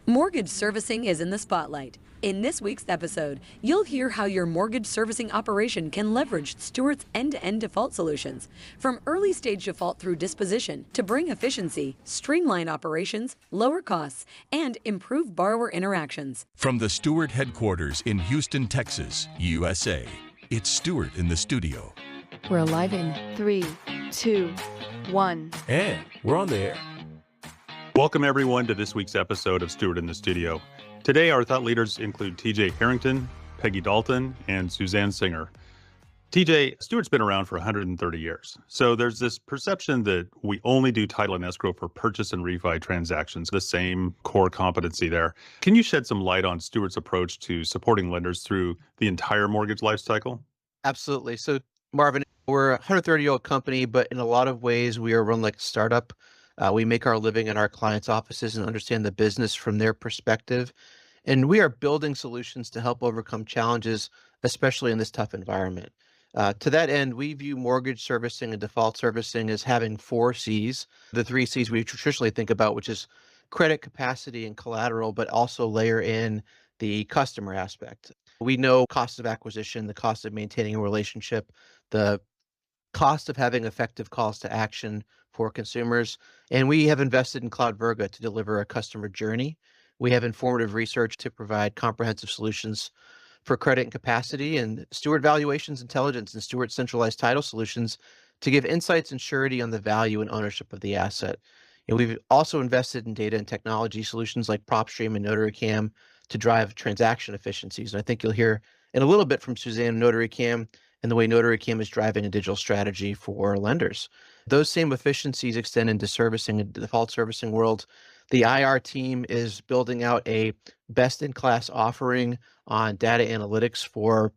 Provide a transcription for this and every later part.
Mortgage servicing is in the spotlight. In this week's episode, you'll hear how your mortgage servicing operation can leverage Stewart's end-to-end default solutions, from early stage default through disposition to bring efficiency, streamline operations, lower costs, and improve borrower interactions. From the Stewart headquarters in Houston, Texas, USA, it's Stewart in the studio. We're live in 3, 2, 1. And we're on the air. Welcome, everyone, to this week's episode of Stewart in the Studio. Today, our thought leaders include TJ Harrington, Peggy Dalton, and Suzanne Singer. TJ, Stewart's been around for 130 years. So there's this perception that we only do title and escrow for purchase and refi transactions, the same core competency there. Can you shed some light on Stewart's approach to supporting lenders through the entire mortgage lifecycle? Absolutely. So, Marvin, we're a 130-year-old company, but in a lot of ways, we are run like a startup. We make our living in our clients' offices and understand the business from their perspective. And we are building solutions to help overcome challenges, especially in this tough environment. To that end, we view mortgage servicing and default servicing as having 4 C's, the 3 C's we traditionally think about, which is credit, capacity, and collateral, but also layer in the customer aspect. We know cost of acquisition, the cost of maintaining a relationship, the cost of having effective calls to action for consumers. And we have invested in Cloud Virga to deliver a customer journey. We have informative research to provide comprehensive solutions for credit and capacity, and Stewart Valuations Intelligence and Stewart Centralized Title Solutions to give insights and surety on the value and ownership of the asset. And we've also invested in data and technology solutions like PropStream and NotaryCam to drive transaction efficiencies. And I think you'll hear in a little bit from Suzanne NotaryCam and the way NotaryCam is driving a digital strategy for lenders. Those same efficiencies extend into servicing and default servicing world. The IR team is building out a best-in-class offering on data analytics for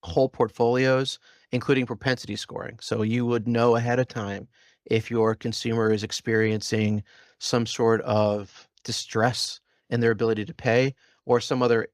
whole portfolios, including propensity scoring. So you would know ahead of time if your consumer is experiencing some sort of distress in their ability to pay, or some other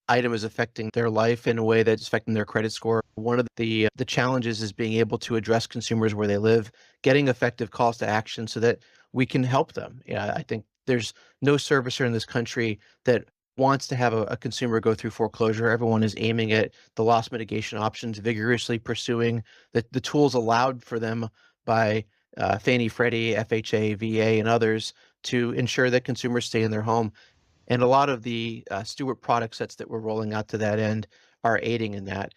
item is affecting their life in a way that's affecting their credit score. One of the challenges is being able to address consumers where they live, getting effective calls to action so that we can help them. Yeah, I think there's no servicer in this country that wants to have a consumer go through foreclosure. Everyone is aiming at the loss mitigation options, vigorously pursuing the tools allowed for them by Fannie, Freddie, FHA, VA, and others to ensure that consumers stay in their home. And a lot of the Stewart product sets that we're rolling out to that end are aiding in that.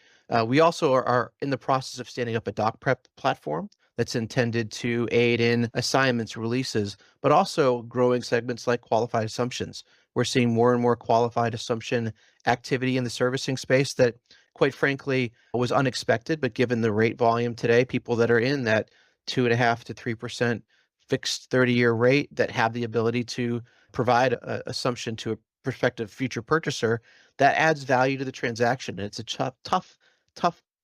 We also are in the process of standing up a doc prep platform that's intended to aid in assignments, releases, but also growing segments like qualified assumptions. We're seeing more and more qualified assumption activity in the servicing space that, quite frankly, was unexpected, but given the rate volume today, people that are in that 2.5% to 3% fixed 30-year rate that have the ability to provide an assumption to a prospective future purchaser, that adds value to the transaction. And it's a tough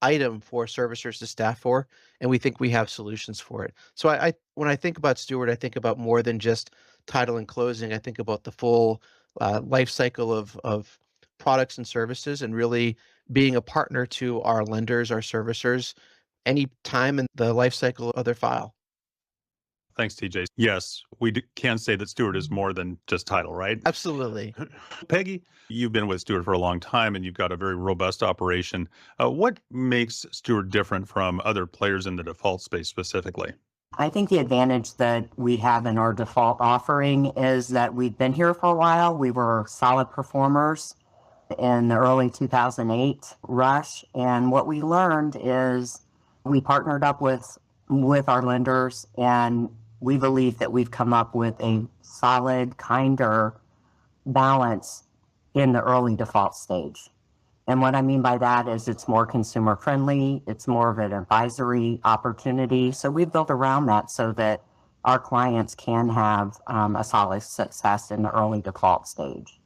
item for servicers to staff for, and we think we have solutions for it. So when I think about Stewart, I think about more than just title and closing. I think about the full life cycle of products and services, and really being a partner to our lenders, our servicers, any time in the life cycle of their file. Thanks, TJ. Yes, we can say that Stewart is more than just title, right? Absolutely. Peggy, you've been with Stewart for a long time, and you've got a very robust operation. What makes Stewart different from other players in the default space specifically? I think the advantage that we have in our default offering is that we've been here for a while. We were solid performers in the early 2008 rush. And what we learned is we partnered up with our lenders, and we believe that we've come up with a solid, kinder balance in the early default stage. And what I mean by that is it's more consumer friendly, it's more of an advisory opportunity. So we've built around that so that our clients can have a solid success in the early default stage.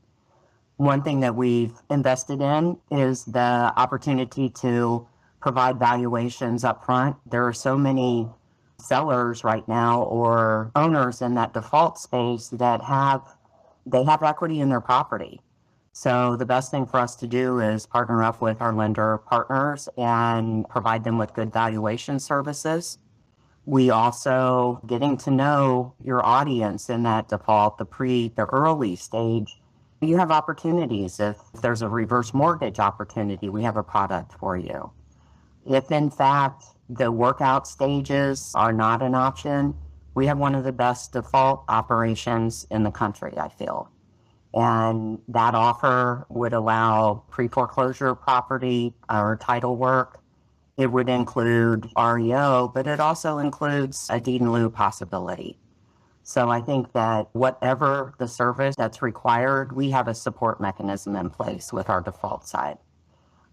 One thing that we've invested in is the opportunity to provide valuations up front. There are so many sellers right now or owners in that default space that have equity in their property. So the best thing for us to do is partner up with our lender partners and provide them with good valuation services. We also getting to know your audience in that default, the early stage, You have opportunities. If there's a reverse mortgage opportunity, we have a product for you. If in fact the workout stages are not an option, we have one of the best default operations in the country, I feel. And that offer would allow pre-foreclosure property or title work. It would include REO, but it also includes a deed in lieu possibility. So I think that whatever the service that's required, we have a support mechanism in place with our default side.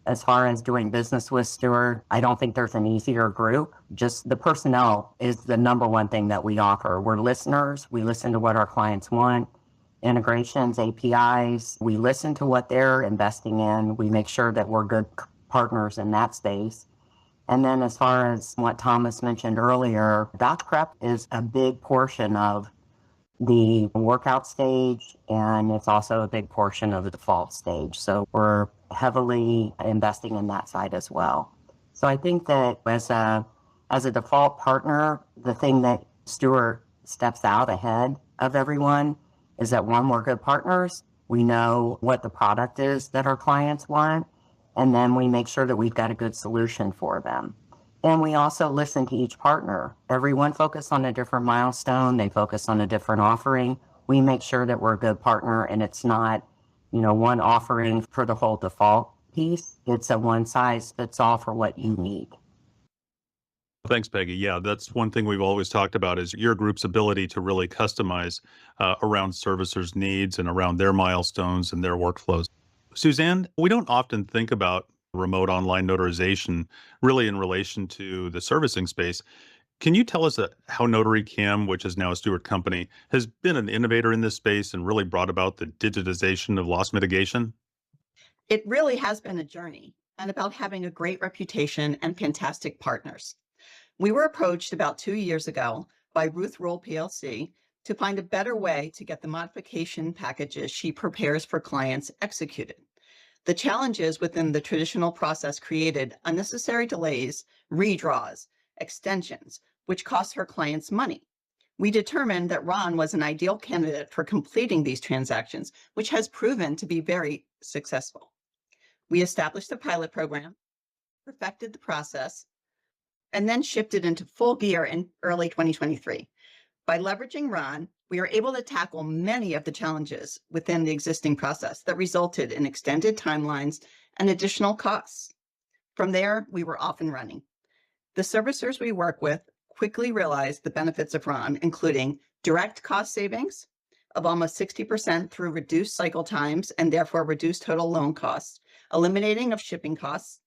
As far as doing business with Stewart, I don't think there's an easier group. Just the personnel is the number one thing that we offer. We're listeners. We listen to what our clients want. Integrations, APIs, we listen to what they're investing in. We make sure that we're good partners in that space. And then as far as what Thomas mentioned earlier, doc prep is a big portion of the workout stage, and it's also a big portion of the default stage. So we're heavily investing in that side as well. So I think that as a default partner, the thing that Stewart steps out ahead of everyone is that, one, we're good partners. We know what the product is that our clients want, and then we make sure that we've got a good solution for them. And we also listen to each partner. Everyone focuses on a different milestone. They focus on a different offering. We make sure that we're a good partner, and it's not, one offering for the whole default piece. It's a one size fits all for what you need. Thanks, Peggy. Yeah, that's one thing we've always talked about is your group's ability to really customize around servicers' needs and around their milestones and their workflows. Suzanne, we don't often think about remote online notarization really in relation to the servicing space. Can you tell us how Notary Cam, which is now a Stewart company, has been an innovator in this space and really brought about the digitization of loss mitigation? It really has been a journey and about having a great reputation and fantastic partners. We were approached about 2 years ago by Ruth Roll PLC to find a better way to get the modification packages she prepares for clients executed. The challenges within the traditional process created unnecessary delays, redraws, extensions, which cost her clients money. We determined that Ron was an ideal candidate for completing these transactions, which has proven to be very successful. We established a pilot program, perfected the process, and then shifted into full gear in early 2023. By leveraging Ron, we are able to tackle many of the challenges within the existing process that resulted in extended timelines and additional costs. From there, we were off and running. The servicers we work with quickly realized the benefits of Ron, including direct cost savings of almost 60% through reduced cycle times and therefore reduced total loan costs, eliminating of shipping costs,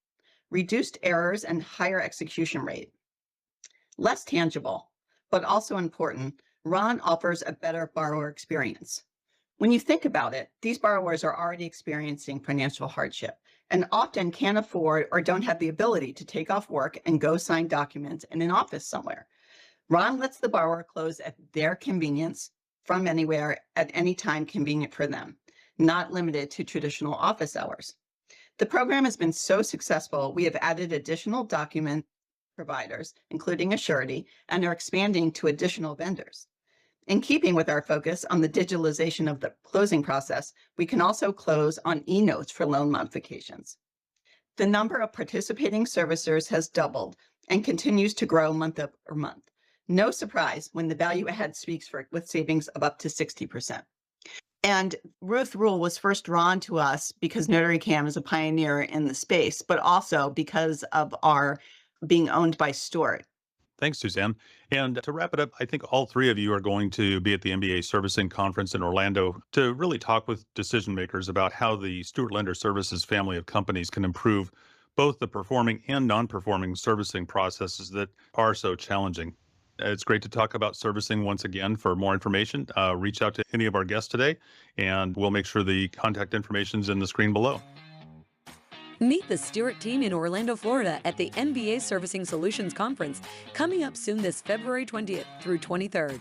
reduced errors, and higher execution rate. Less tangible, but also important, Ron offers a better borrower experience. When you think about it, these borrowers are already experiencing financial hardship and often can't afford or don't have the ability to take off work and go sign documents in an office somewhere. Ron lets the borrower close at their convenience from anywhere at any time convenient for them, not limited to traditional office hours. The program has been so successful, we have added additional document providers, including a surety, and are expanding to additional vendors. In keeping with our focus on the digitalization of the closing process, we can also close on e-notes for loan modifications. The number of participating servicers has doubled and continues to grow month over month. No surprise when the value ahead speaks with savings of up to 60%. And Ruth Rule was first drawn to us because Notary Cam is a pioneer in the space, but also because of our being owned by Stewart. Thanks, Suzanne. And to wrap it up, I think all three of you are going to be at the MBA Servicing Conference in Orlando to really talk with decision makers about how the Stewart Lender Services family of companies can improve both the performing and non-performing servicing processes that are so challenging. It's great to talk about servicing once again. For more information, reach out to any of our guests today, and we'll make sure the contact information is in the screen below. Meet the Stewart team in Orlando, Florida at the MBA Servicing Solutions Conference, coming up soon this February 20th through 23rd.